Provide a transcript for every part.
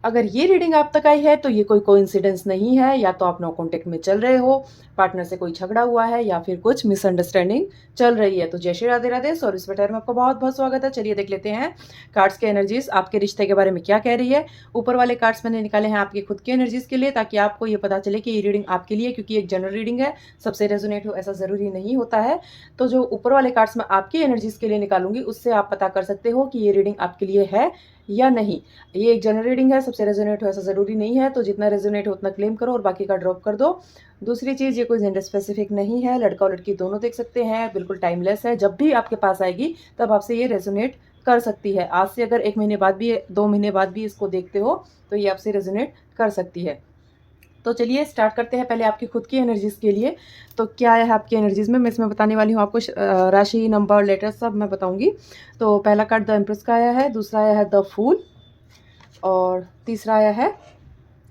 अगर ये रीडिंग आप तक आई है तो ये कोई कोइंसिडेंस नहीं है, या तो आप नो कॉन्टेक्ट में चल रहे हो, पार्टनर से कोई झगड़ा हुआ है, या फिर कुछ मिसअंडरस्टैंडिंग चल रही है। तो जय श्री राधे राधे, सॉरी स्वेटर में आपको बहुत बहुत स्वागत है। चलिए देख लेते हैं कार्ड्स के एनर्जीज आपके रिश्ते के बारे में क्या कह रही है। ऊपर वाले कार्ड्स मैंने निकाले हैं आपकी खुद की एनर्जीज के लिए, ताकि आपको ये पता चले कि ये रीडिंग आपके लिए, क्योंकि एक जनरल रीडिंग है, सबसे रेजोनेट हो ऐसा जरूरी नहीं होता है। तो जो ऊपर वाले कार्ड्स मैं आपकी एनर्जीज के लिए निकालूंगी, उससे आप पता कर सकते हो कि ये रीडिंग आपके लिए है या नहीं। ये एक जनरल रीडिंग है, सबसे रेजोनेट हो ऐसा ज़रूरी नहीं है, तो जितना रेजोनेट हो उतना क्लेम करो और बाकी का ड्रॉप कर दो। दूसरी चीज़, ये कोई जेंडर स्पेसिफिक नहीं है, लड़का और लड़की दोनों देख सकते हैं, बिल्कुल टाइमलेस है। जब भी आपके पास आएगी तब आपसे ये रेजोनेट कर सकती है। आज से अगर 1 महीने बाद भी, 2 महीने बाद भी इसको देखते हो तो ये आपसे रेजोनेट कर सकती है। तो चलिए स्टार्ट करते हैं पहले आपकी खुद की एनर्जीज के लिए। तो क्या है आपकी एनर्जीज में, मैं इसमें बताने वाली हूँ आपको राशि, नंबर, लेटर सब मैं बताऊंगी। तो पहला कार्ड द एम्प्रेस का आया है, दूसरा आया है द फूल, और तीसरा आया है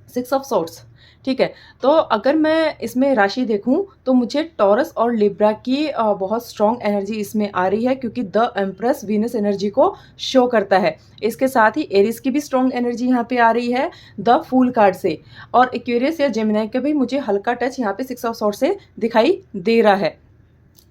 6 ऑफ सोर्ड्स। ठीक है, तो अगर मैं इसमें राशि देखूं तो मुझे टॉरस और लिब्रा की बहुत स्ट्रॉन्ग एनर्जी इसमें आ रही है, क्योंकि द एम्प्रेस वीनस एनर्जी को शो करता है। इसके साथ ही एरिस की भी स्ट्रॉन्ग एनर्जी यहाँ पे आ रही है द फूल कार्ड से, और एक्वेरियस या जेमिनी का भी मुझे हल्का टच यहाँ पे 6 ऑफ सोर्ड्स से दिखाई दे रहा है।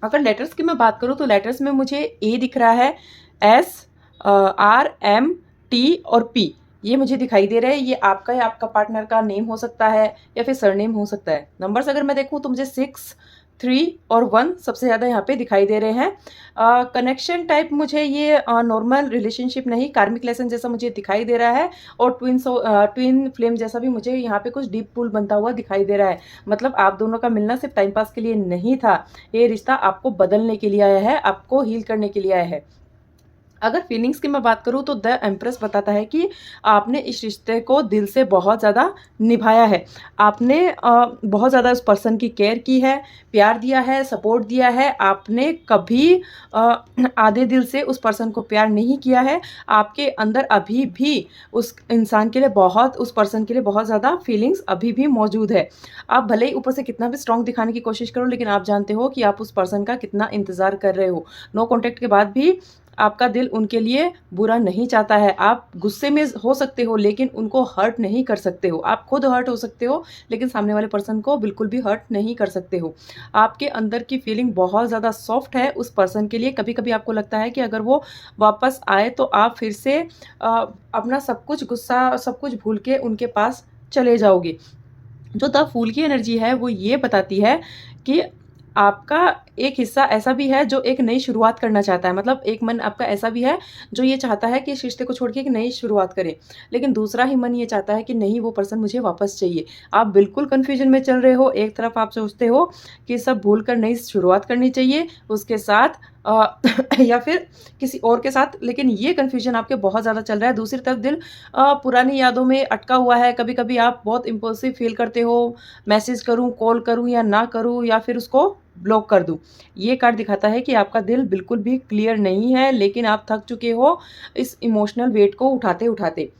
अगर लेटर्स की मैं बात करूँ तो लेटर्स में मुझे ए दिख रहा है, एस, आर, एम, टी और पी, ये मुझे दिखाई दे रहा है। ये आपका या आपका पार्टनर का नेम हो सकता है या फिर सरनेम हो सकता है। नंबर्स अगर मैं देखूं तो मुझे 6, 3 और 1 सबसे ज़्यादा यहाँ पे दिखाई दे रहे हैं। कनेक्शन टाइप मुझे ये नॉर्मल रिलेशनशिप नहीं, कार्मिक लेसन जैसा मुझे दिखाई दे रहा है, और ट्विन फ्लेम जैसा भी मुझे यहाँ पे कुछ डीप पूल बनता हुआ दिखाई दे रहा है। मतलब आप दोनों का मिलना सिर्फ टाइम पास के लिए नहीं था, ये रिश्ता आपको बदलने के लिए आया है, आपको हील करने के लिए आया है। अगर फीलिंग्स की मैं बात करूँ तो द एम्प्रेस बताता है कि आपने इस रिश्ते को दिल से बहुत ज़्यादा निभाया है। आपने बहुत ज़्यादा उस पर्सन की केयर की है, प्यार दिया है, सपोर्ट दिया है। आपने कभी आधे दिल से उस पर्सन को प्यार नहीं किया है। आपके अंदर अभी भी उस इंसान के लिए बहुत, उस पर्सन के लिए बहुत ज़्यादा फीलिंग्स अभी भी मौजूद है। आप भले ही ऊपर से कितना भी स्ट्रॉन्ग दिखाने की कोशिश करो, लेकिन आप जानते हो कि आप उस पर्सन का कितना इंतज़ार कर रहे हो। नो कॉन्टैक्ट के बाद भी आपका दिल उनके लिए बुरा नहीं चाहता है। आप गुस्से में हो सकते हो लेकिन उनको हर्ट नहीं कर सकते हो। आप खुद हर्ट हो सकते हो लेकिन सामने वाले पर्सन को बिल्कुल भी हर्ट नहीं कर सकते हो। आपके अंदर की फीलिंग बहुत ज़्यादा सॉफ्ट है उस पर्सन के लिए। कभी कभी आपको लगता है कि अगर वो वापस आए तो आप फिर से अपना सब कुछ गुस्सा, सब कुछ भूल के उनके पास चले जाओगे। जो द फूल की एनर्जी है वो ये बताती है कि आपका एक हिस्सा ऐसा भी है जो एक नई शुरुआत करना चाहता है। मतलब एक मन आपका ऐसा भी है जो ये चाहता है कि इस रिश्ते को छोड़ के एक नई शुरुआत करें, लेकिन दूसरा ही मन ये चाहता है कि नहीं, वो पर्सन मुझे वापस चाहिए। आप बिल्कुल कन्फ्यूजन में चल रहे हो। एक तरफ आप सोचते हो कि सब भूल कर नई शुरुआत करनी चाहिए उसके साथ या फिर किसी और के साथ, लेकिन ये कन्फ्यूजन आपके बहुत ज़्यादा चल रहा है। दूसरी तरफ दिल पुरानी यादों में अटका हुआ है। कभी कभी आप बहुत इम्पल्सिव फील करते हो, मैसेज करूं, कॉल करूं या ना करूं, या फिर उसको ब्लॉक कर दूं। ये कार्ड दिखाता है कि आपका दिल बिल्कुल भी क्लियर नहीं है, लेकिन आप थक चुके हो इस इमोशनल वेट को उठाते उठाते।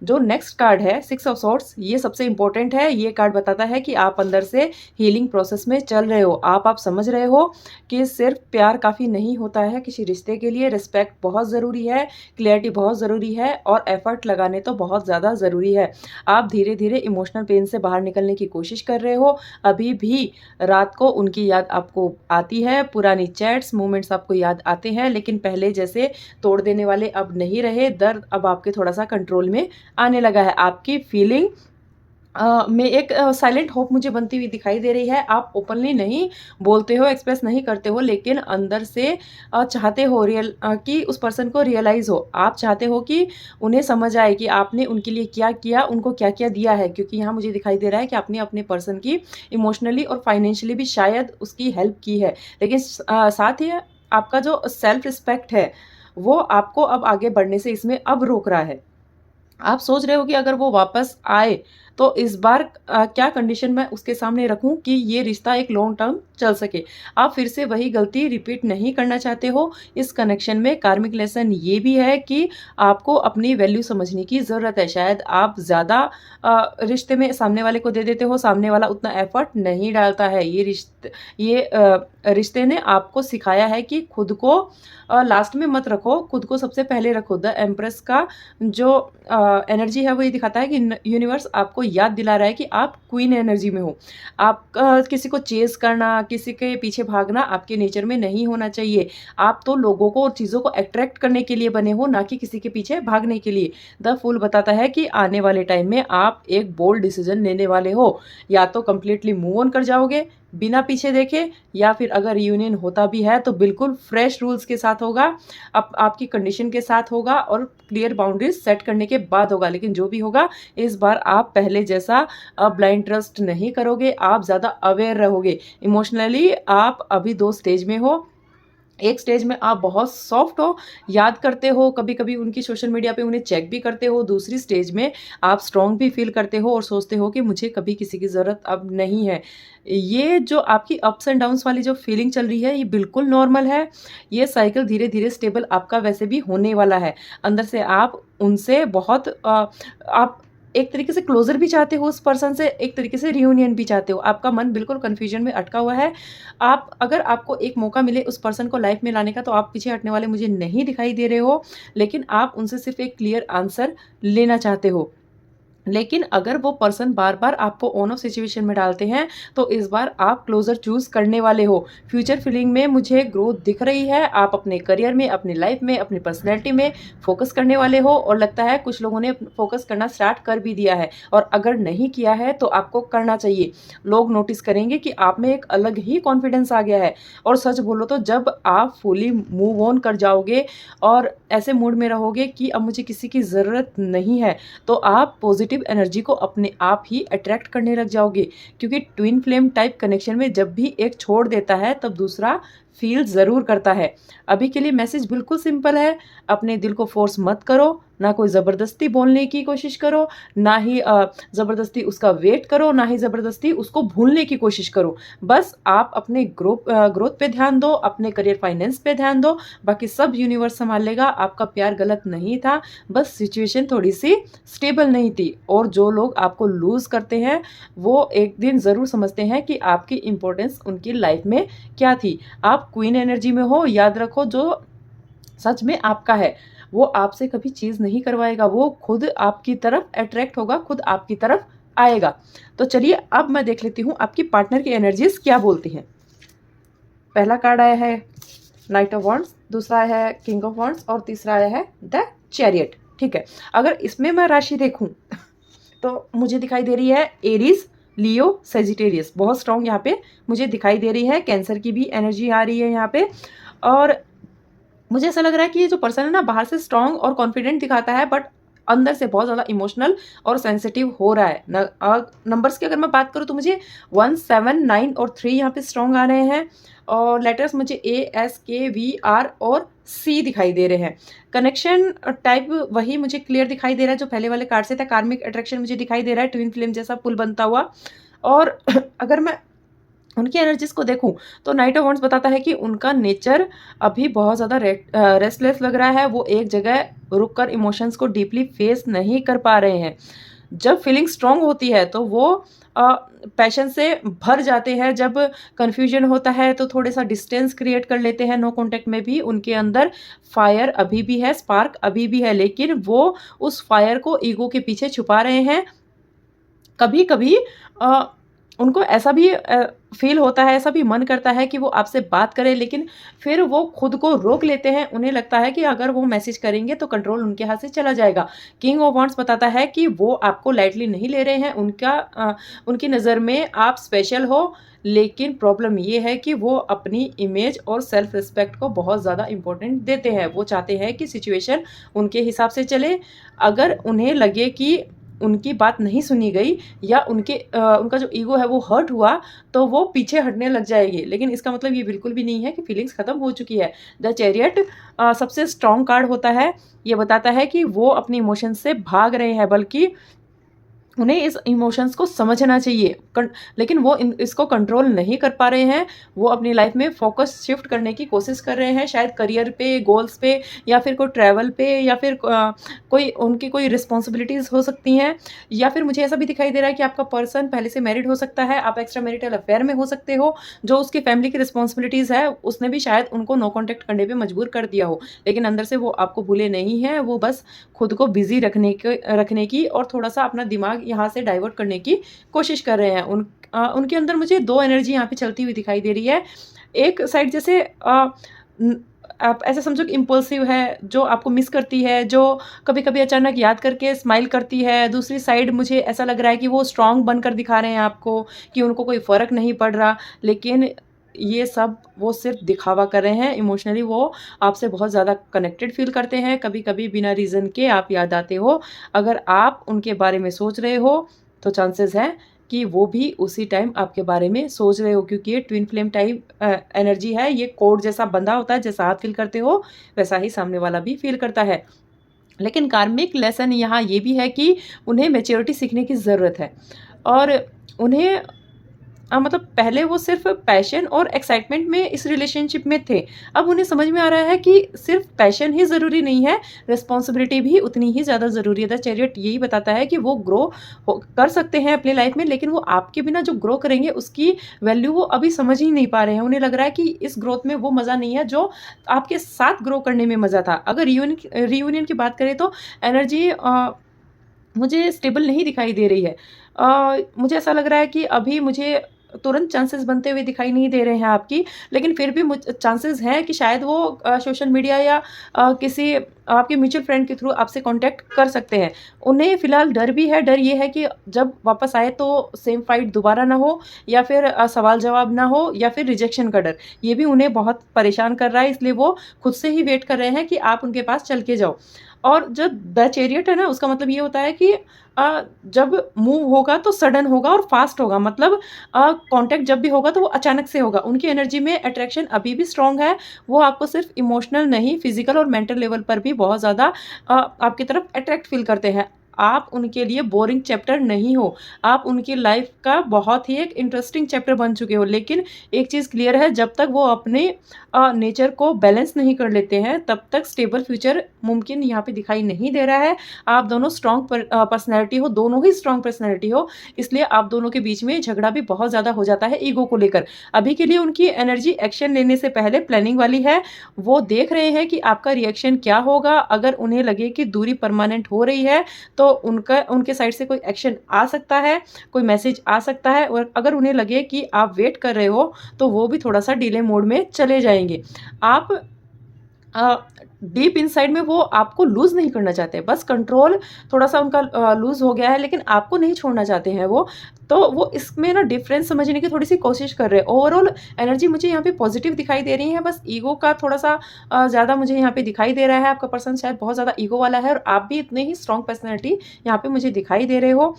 जो नेक्स्ट कार्ड है 6 ऑफ सॉर्ड्स, ये सबसे इंपॉर्टेंट है। ये कार्ड बताता है कि आप अंदर से हीलिंग प्रोसेस में चल रहे हो। आप समझ रहे हो कि सिर्फ प्यार काफ़ी नहीं होता है किसी रिश्ते के लिए। रिस्पेक्ट बहुत ज़रूरी है, क्लियरिटी बहुत ज़रूरी है, और एफर्ट लगाने तो बहुत ज़्यादा ज़रूरी है। आप धीरे धीरे इमोशनल पेन से बाहर निकलने की कोशिश कर रहे हो। अभी भी रात को उनकी याद आपको आती है, पुरानी चैट्स, मोमेंट्स आपको याद आते हैं, लेकिन पहले जैसे तोड़ देने वाले अब नहीं रहे। दर्द अब आपके थोड़ा सा कंट्रोल में आने लगा है। आपकी फीलिंग में एक साइलेंट होप मुझे बनती हुई दिखाई दे रही है। आप ओपनली नहीं बोलते हो, एक्सप्रेस नहीं करते हो, लेकिन अंदर से चाहते हो कि उस पर्सन को रियलाइज़ हो। आप चाहते हो कि उन्हें समझ आए कि आपने उनके लिए क्या किया, उनको क्या क्या दिया है। क्योंकि यहाँ मुझे दिखाई दे रहा है कि आपने अपने पर्सन की इमोशनली और फाइनेंशियली भी शायद उसकी हेल्प की है, लेकिन साथ ही आपका जो सेल्फ रिस्पेक्ट है वो आपको अब आगे बढ़ने से इसमें अब रोक रहा है। आप सोच रहे हो कि अगर वो वापस आए तो इस बार क्या कंडीशन मैं उसके सामने रखूं कि ये रिश्ता एक लॉन्ग टर्म चल सके। आप फिर से वही गलती रिपीट नहीं करना चाहते हो। इस कनेक्शन में कार्मिक लेसन ये भी है कि आपको अपनी वैल्यू समझने की ज़रूरत है। शायद आप ज़्यादा रिश्ते में सामने वाले को दे देते हो, सामने वाला उतना एफर्ट नहीं डालता है। ये रिश्ते ने आपको सिखाया है कि खुद को लास्ट में मत रखो, खुद को सबसे पहले रखो। द एम्प्रेस का जो एनर्जी है वो ये दिखाता है कि यूनिवर्स आपको याद दिला रहा है कि आप क्वीन एनर्जी में हो। आप किसी को चेज़ करना, किसी के पीछे भागना आपके नेचर में नहीं होना चाहिए। आप तो लोगों को और चीज़ों को अट्रैक्ट करने के लिए बने हो, ना कि किसी के पीछे भागने के लिए। द फूल बताता है कि आने वाले टाइम में आप एक बोल्ड डिसीजन लेने वाले हो। या तो कंप्लीटली मूव ऑन कर जाओगे बिना पीछे देखे, या फिर अगर रियूनियन होता भी है तो बिल्कुल फ्रेश रूल्स के साथ होगा, आपकी कंडीशन के साथ होगा और क्लियर बाउंड्रीज सेट करने के बाद होगा। लेकिन जो भी होगा इस बार आप पहले जैसा ब्लाइंड ट्रस्ट नहीं करोगे, आप ज़्यादा अवेयर रहोगे। इमोशनली आप अभी 2 स्टेज में हो। एक स्टेज में आप बहुत सॉफ्ट हो, याद करते हो, कभी-कभी उनकी सोशल मीडिया पे उन्हें चेक भी करते हो। दूसरी स्टेज में आप स्ट्रॉन्ग भी फ़ील करते हो और सोचते हो कि मुझे कभी किसी की ज़रूरत अब नहीं है। ये जो आपकी अप्स एंड डाउन्स वाली जो फीलिंग चल रही है, ये बिल्कुल नॉर्मल है। ये साइकिल धीरे-धीरे स्टेबल आपका वैसे भी होने वाला है। अंदर से आप उनसे बहुत आप एक तरीके से क्लोज़र भी चाहते हो उस पर्सन से, एक तरीके से रियूनियन भी चाहते हो। आपका मन बिल्कुल कन्फ्यूजन में अटका हुआ है। अगर आपको एक मौका मिले उस पर्सन को लाइफ़ में लाने का, तो आप पीछे हटने वाले मुझे नहीं दिखाई दे रहे हो, लेकिन आप उनसे सिर्फ़ एक क्लियर आंसर लेना चाहते हो। लेकिन अगर वो पर्सन बार-बार आपको ऑन ऑफ सिचुएशन में डालते हैं, तो इस बार आप क्लोज़र चूज़ करने वाले हो। फ्यूचर फीलिंग में मुझे ग्रोथ दिख रही है। आप अपने करियर में, अपनी लाइफ़ में, अपनी पर्सनैलिटी में फ़ोकस करने वाले हो और लगता है कुछ लोगों ने फ़ोकस करना स्टार्ट कर भी दिया है, और अगर नहीं किया है तो आपको करना चाहिए। लोग नोटिस करेंगे कि आप में एक अलग ही कॉन्फिडेंस आ गया है। और सच बोलो तो जब आप फुली मूव ऑन कर जाओगे और ऐसे मूड में रहोगे कि अब मुझे किसी की ज़रूरत नहीं है, तो आप पॉजिटिव एनर्जी को अपने आप ही अट्रैक्ट करने लग जाओगे। क्योंकि ट्विन फ्लेम टाइप कनेक्शन में जब भी एक छोड़ देता है तब दूसरा फील ज़रूर करता है। अभी के लिए मैसेज बिल्कुल सिंपल है, अपने दिल को फोर्स मत करो, ना कोई ज़बरदस्ती बोलने की कोशिश करो, ना ही ज़बरदस्ती उसका वेट करो, ना ही ज़बरदस्ती उसको भूलने की कोशिश करो। बस आप अपने ग्रोथ पे ध्यान दो, अपने करियर फाइनेंस पे ध्यान दो, बाकी सब यूनिवर्स संभाल लेगा। आपका प्यार गलत नहीं था, बस सिचुएशन थोड़ी-सी स्टेबल नहीं थी। और जो लोग आपको लूज़ करते हैं, वो एक दिन ज़रूर समझते हैं कि आपकी इम्पोर्टेंस उनकी लाइफ में क्या थी। आप क्वीन एनर्जी में हो, याद रखो, जो सच में आपका है वो आपसे कभी चीज़ नहीं करवाएगा, वो खुद आपकी तरफ अट्रैक्ट होगा, खुद आपकी तरफ आएगा। तो चलिए अब मैं देख लेती हूँ आपकी पार्टनर की एनर्जीज क्या बोलती हैं। पहला कार्ड आया है नाइट ऑफ वॉन्ड्स, दूसरा आया है किंग ऑफ वॉन्ड्स और तीसरा आया है द चैरियट। ठीक है, अगर इसमें मैं राशि देखूं तो मुझे दिखाई दे रही है एरीज, लियो, सेजिटेरियस बहुत स्ट्रॉन्ग यहाँ पे मुझे दिखाई दे रही है। कैंसर की भी एनर्जी आ रही है यहाँ पे। और मुझे ऐसा लग रहा है कि ये जो पर्सन है ना, बाहर से स्ट्रॉन्ग और कॉन्फिडेंट दिखाता है, बट अंदर से बहुत ज़्यादा इमोशनल और सेंसिटिव हो रहा है। नंबर्स की अगर मैं बात करूँ तो मुझे 1, 7, 9 और 3 यहाँ पे स्ट्रॉन्ग आ रहे हैं। और लेटर्स मुझे ASKVR और C दिखाई दे रहे हैं। कनेक्शन टाइप वही मुझे क्लियर दिखाई दे रहा है जो पहले वाले कार्ड से था। कार्मिक अट्रैक्शन मुझे दिखाई दे रहा है, ट्विन फ्लेम जैसा पुल बनता हुआ। और अगर मैं उनकी एनर्जीज़ को देखूं तो नाइट ऑफ वॉन्ड्स बताता है कि उनका नेचर अभी बहुत ज़्यादा रेस्टलेस लग रहा है। वो एक जगह रुककर इमोशंस को डीपली फेस नहीं कर पा रहे हैं। जब फीलिंग स्ट्रांग होती है तो वो पैशन से भर जाते हैं। जब कन्फ्यूजन होता है तो थोड़ा सा डिस्टेंस क्रिएट कर लेते हैं। नो कॉन्टैक्ट में भी उनके अंदर फायर अभी भी है, स्पार्क अभी भी है, लेकिन वो उस फायर को ईगो के पीछे छुपा रहे हैं। कभी कभी उनको ऐसा भी फील होता है, ऐसा भी मन करता है कि वो आपसे बात करें, लेकिन फिर वो खुद को रोक लेते हैं। उन्हें लगता है कि अगर वो मैसेज करेंगे तो कंट्रोल उनके हाथ से चला जाएगा। किंग ऑफ वॉन्ड्स बताता है कि वो आपको लाइटली नहीं ले रहे हैं। उनकी नज़र में आप स्पेशल हो, लेकिन प्रॉब्लम ये है कि वो अपनी इमेज और सेल्फ रिस्पेक्ट को बहुत ज़्यादा इम्पोर्टेंट देते हैं। वो चाहते हैं कि सिचुएशन उनके हिसाब से चले। अगर उन्हें लगे कि उनकी बात नहीं सुनी गई या उनका जो ईगो है वो हर्ट हुआ, तो वो पीछे हटने लग जाएगी। लेकिन इसका मतलब ये बिल्कुल भी नहीं है कि फीलिंग्स ख़त्म हो चुकी है। द चैरियट सबसे स्ट्रॉन्ग कार्ड होता है। ये बताता है कि वो अपने इमोशंस से भाग रहे हैं, बल्कि उन्हें इस इमोशंस को समझना चाहिए लेकिन वो इसको कंट्रोल नहीं कर पा रहे हैं। वो अपनी लाइफ में फोकस शिफ्ट करने की कोशिश कर रहे हैं, शायद करियर पे, गोल्स पे, या फिर कोई ट्रैवल पे, या फिर कोई उनकी कोई रिस्पॉन्सिबिलिटीज़ हो सकती हैं, या फिर मुझे ऐसा भी दिखाई दे रहा है कि आपका पर्सन पहले से मैरिड हो सकता है, आप एक्स्ट्रा मैरिटल अफेयर में हो सकते हो। जो उसकी फैमिली की रिस्पॉन्सिबिलिटीज़ है उसने भी शायद उनको नो कॉन्टैक्ट करने पर मजबूर कर दिया हो, लेकिन अंदर से वो आपको भूले नहीं हैं। वो बस खुद को बिजी रखने की और थोड़ा सा अपना दिमाग यहाँ से डाइवर्ट करने की कोशिश कर रहे हैं। उनके अंदर मुझे 2 एनर्जी यहाँ पे चलती हुई दिखाई दे रही है। एक साइड जैसे आप ऐसा समझो कि इम्पल्सिव है, जो आपको मिस करती है, जो कभी-कभी अचानक याद करके स्माइल करती है। दूसरी साइड मुझे ऐसा लग रहा है कि वो स्ट्रॉन्ग बनकर दिखा रहे हैं आपको कि उनको कोई फ़र्क नहीं पड़ रहा, लेकिन ये सब वो सिर्फ दिखावा कर रहे हैं। इमोशनली वो आपसे बहुत ज़्यादा कनेक्टेड फ़ील करते हैं। कभी-कभी बिना रीज़न के आप याद आते हो। अगर आप उनके बारे में सोच रहे हो तो चांसेस हैं कि वो भी उसी टाइम आपके बारे में सोच रहे हो, क्योंकि ये ट्विन फ्लेम टाइप एनर्जी है। ये कोड जैसा बंधा होता है, जैसा आप फ़ील करते हो वैसा ही सामने वाला भी फ़ील करता है। लेकिन कार्मिक लेसन यहाँ ये भी है कि उन्हें मैच्योरिटी सीखने की ज़रूरत है, और उन्हें मतलब पहले वो सिर्फ पैशन और एक्साइटमेंट में इस रिलेशनशिप में थे। अब उन्हें समझ में आ रहा है कि सिर्फ पैशन ही ज़रूरी नहीं है, रिस्पॉन्सिबिलिटी भी उतनी ही ज़्यादा ज़रूरी है। द चैरियट यही बताता है कि वो ग्रो कर सकते हैं अपनी लाइफ में, लेकिन वो आपके बिना जो ग्रो करेंगे उसकी वैल्यू वो अभी समझ ही नहीं पा रहे हैं। उन्हें लग रहा है कि इस ग्रोथ में वो मज़ा नहीं है जो आपके साथ ग्रो करने में मज़ा था। अगर रियूनियन की बात करें तो एनर्जी मुझे स्टेबल नहीं दिखाई दे रही है। मुझे ऐसा लग रहा है कि अभी मुझे तुरंत चांसेस बनते हुए दिखाई नहीं दे रहे हैं आपकी, लेकिन फिर भी चांसेस हैं कि शायद वो सोशल मीडिया या किसी आपके म्यूचुअल फ्रेंड के थ्रू आपसे कांटेक्ट कर सकते हैं। उन्हें फ़िलहाल डर भी है। डर ये है कि जब वापस आए तो सेम फाइट दोबारा ना हो, या फिर सवाल जवाब ना हो, या फिर रिजेक्शन का डर। ये भी उन्हें बहुत परेशान कर रहा है, इसलिए वो खुद से ही वेट कर रहे हैं कि आप उनके पास चल के जाओ। और जो द चैरियट है ना, उसका मतलब ये होता है कि जब मूव होगा तो सडन होगा और फास्ट होगा। मतलब कॉन्टैक्ट जब भी होगा तो वो अचानक से होगा। उनकी एनर्जी में अट्रैक्शन अभी भी स्ट्रॉन्ग है। वो आपको सिर्फ इमोशनल नहीं, फिजिकल और मेंटल लेवल पर भी बहुत ज़्यादा आपकी तरफ अट्रैक्ट फील करते हैं। आप उनके लिए बोरिंग चैप्टर नहीं हो, आप उनकी लाइफ का बहुत ही एक इंटरेस्टिंग चैप्टर बन चुके हो। लेकिन एक चीज़ क्लियर है, जब तक वो अपने नेचर को बैलेंस नहीं कर लेते हैं तब तक स्टेबल फ्यूचर मुमकिन यहाँ पे दिखाई नहीं दे रहा है। आप दोनों स्ट्रॉन्ग पर्सनैलिटी हो, दोनों ही स्ट्रॉन्ग पर्सनैलिटी हो, इसलिए आप दोनों के बीच में झगड़ा भी बहुत ज़्यादा हो जाता है ईगो को लेकर। अभी के लिए उनकी एनर्जी एक्शन लेने से पहले प्लानिंग वाली है। वो देख रहे हैं कि आपका रिएक्शन क्या होगा। अगर उन्हें लगे कि दूरी परमानेंट हो रही है तो उनके साइड से कोई एक्शन आ सकता है, कोई मैसेज आ सकता है, और अगर उन्हें लगे कि आप वेट कर रहे हो तो वो भी थोड़ा सा डिले मोड में चले जाएंगे। आप डीप इनसाइड में वो आपको लूज़ नहीं करना चाहते, बस कंट्रोल थोड़ा सा उनका लूज़ हो गया है, लेकिन आपको नहीं छोड़ना चाहते हैं वो। तो वो इसमें ना डिफरेंस समझने की थोड़ी सी कोशिश कर रहे हैं। ओवरऑल एनर्जी मुझे यहाँ पे पॉजिटिव दिखाई दे रही है, बस ईगो का थोड़ा सा ज़्यादा मुझे यहाँ पे दिखाई दे रहा है। आपका पर्सन शायद बहुत ज़्यादा ईगो वाला है, और आप भी इतने ही स्ट्रॉन्ग पर्सनैलिटी यहाँ पे मुझे दिखाई दे रहे हो।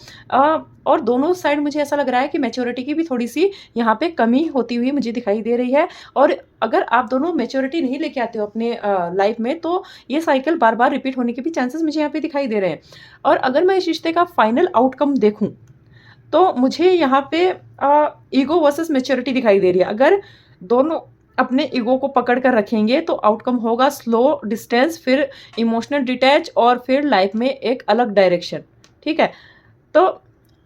और दोनों साइड मुझे ऐसा लग रहा है कि मैच्योरिटी की भी थोड़ी सी यहाँ पे कमी होती हुई मुझे दिखाई दे रही है। और अगर आप दोनों मैच्योरिटी नहीं लेके आते हो अपने लाइफ में तो ये साइकिल बार बार रिपीट होने के भी चांसेस मुझे यहाँ पे दिखाई दे रहे हैं। और अगर मैं इस रिश्ते का फाइनल आउटकम देखूं तो मुझे यहाँ पे ईगो वर्सेस मैच्योरिटी दिखाई दे रही है। अगर दोनों अपने ईगो को पकड़ कर रखेंगे तो आउटकम होगा स्लो डिस्टेंस, फिर इमोशनल डिटैच, और फिर लाइफ में एक अलग डायरेक्शन। ठीक है, तो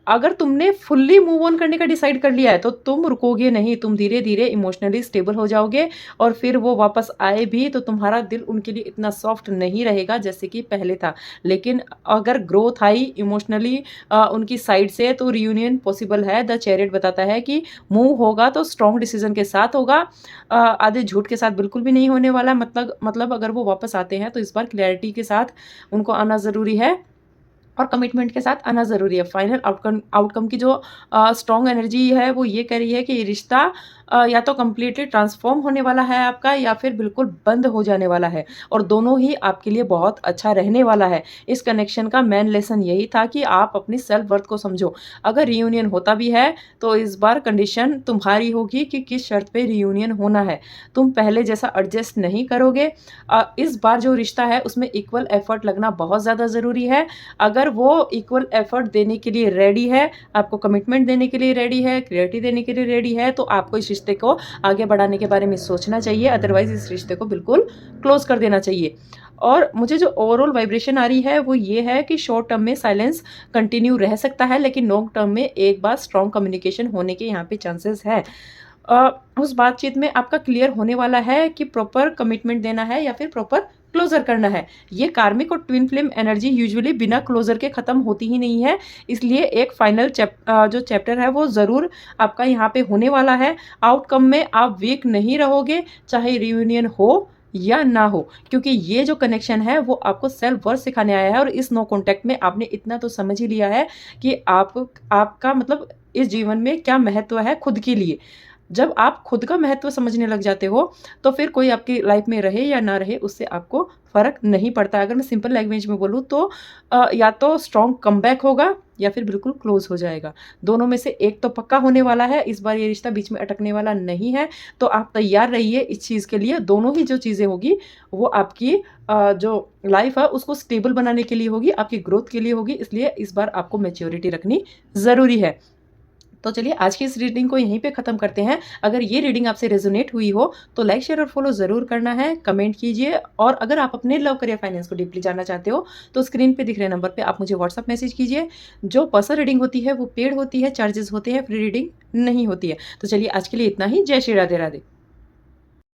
अगर तुमने फुल्ली मूव ऑन करने का डिसाइड कर लिया है तो तुम रुकोगे नहीं, तुम धीरे धीरे इमोशनली स्टेबल हो जाओगे, और फिर वो वापस आए भी तो तुम्हारा दिल उनके लिए इतना सॉफ्ट नहीं रहेगा जैसे कि पहले था। लेकिन अगर ग्रोथ आई इमोशनली उनकी साइड से तो रियूनियन पॉसिबल है। द चैरियट बताता है कि मूव होगा तो स्ट्रॉन्ग डिसीजन के साथ होगा, आधे झूठ के साथ बिल्कुल भी नहीं होने वाला। मतलब अगर वो वापस आते हैं तो इस बार क्लैरिटी के साथ उनको आना ज़रूरी है, और कमिटमेंट के साथ आना ज़रूरी है। फाइनल आउटकम की जो स्ट्रॉन्ग एनर्जी है वो ये कह रही है कि ये रिश्ता या तो कम्प्लीटली ट्रांसफॉर्म होने वाला है आपका, या फिर बिल्कुल बंद हो जाने वाला है, और दोनों ही आपके लिए बहुत अच्छा रहने वाला है। इस कनेक्शन का मेन लेसन यही था कि आप अपनी सेल्फ वर्थ को समझो। अगर रियूनियन होता भी है तो इस बार कंडीशन तुम्हारी होगी कि किस शर्त पे रियूनियन होना है। तुम पहले जैसा एडजस्ट नहीं करोगे। इस बार जो रिश्ता है उसमें इक्वल एफर्ट लगना बहुत ज़्यादा ज़रूरी है। अगर अगर वो इक्वल एफर्ट देने के लिए रेडी है, आपको कमिटमेंट देने के लिए रेडी है, क्लियरिटी देने के लिए रेडी है, तो आपको इस रिश्ते को आगे बढ़ाने के बारे में सोचना चाहिए, अदरवाइज इस रिश्ते को बिल्कुल क्लोज कर देना चाहिए। और मुझे जो ओवरऑल वाइब्रेशन आ रही है वो ये है कि शॉर्ट टर्म में साइलेंस कंटिन्यू रह सकता है, लेकिन लॉन्ग टर्म में एक बार स्ट्रॉन्ग कम्युनिकेशन होने के यहाँ पे चांसेस है। उस बातचीत में आपका क्लियर होने वाला है कि प्रॉपर कमिटमेंट देना है या फिर प्रॉपर क्लोजर करना है। ये कार्मिक और ट्विन फ्लेम एनर्जी यूजुअली बिना क्लोजर के ख़त्म होती ही नहीं है, इसलिए एक फाइनल जो चैप्टर है वो ज़रूर आपका यहाँ पे होने वाला है। आउटकम में आप वीक नहीं रहोगे, चाहे रियूनियन हो या ना हो, क्योंकि ये जो कनेक्शन है वो आपको सेल्फ वर्थ सिखाने आया है। और इस नो कॉन्टैक्ट में आपने इतना तो समझ ही लिया है कि आपका मतलब इस जीवन में क्या महत्व है खुद के लिए। जब आप खुद का महत्व समझने लग जाते हो तो फिर कोई आपकी लाइफ में रहे या ना रहे उससे आपको फ़र्क नहीं पड़ता। अगर मैं सिंपल लैंग्वेज में बोलूँ तो या तो स्ट्रॉन्ग कमबैक होगा या फिर बिल्कुल क्लोज हो जाएगा। दोनों में से एक तो पक्का होने वाला है, इस बार ये रिश्ता बीच में अटकने वाला नहीं है। तो आप तैयार रहिए इस चीज़ के लिए। दोनों ही जो चीज़ें होगी वो आपकी जो लाइफ है उसको स्टेबल बनाने के लिए होगी, आपकी ग्रोथ के लिए होगी, इसलिए इस बार आपको मैच्योरिटी रखनी ज़रूरी है। तो चलिए आज की इस रीडिंग को यहीं पे ख़त्म करते हैं। अगर ये रीडिंग आपसे रेजोनेट हुई हो तो लाइक शेयर और फॉलो ज़रूर करना है, कमेंट कीजिए। और अगर आप अपने लव करियर फाइनेंस को डीपली जानना चाहते हो तो स्क्रीन पे दिख रहे नंबर पे आप मुझे व्हाट्सअप मैसेज कीजिए। जो पर्सनल रीडिंग होती है वो पेड होती है, चार्जेस होते हैं, फ्री रीडिंग नहीं होती है। तो चलिए आज के लिए इतना ही। जय श्री राधे राधे।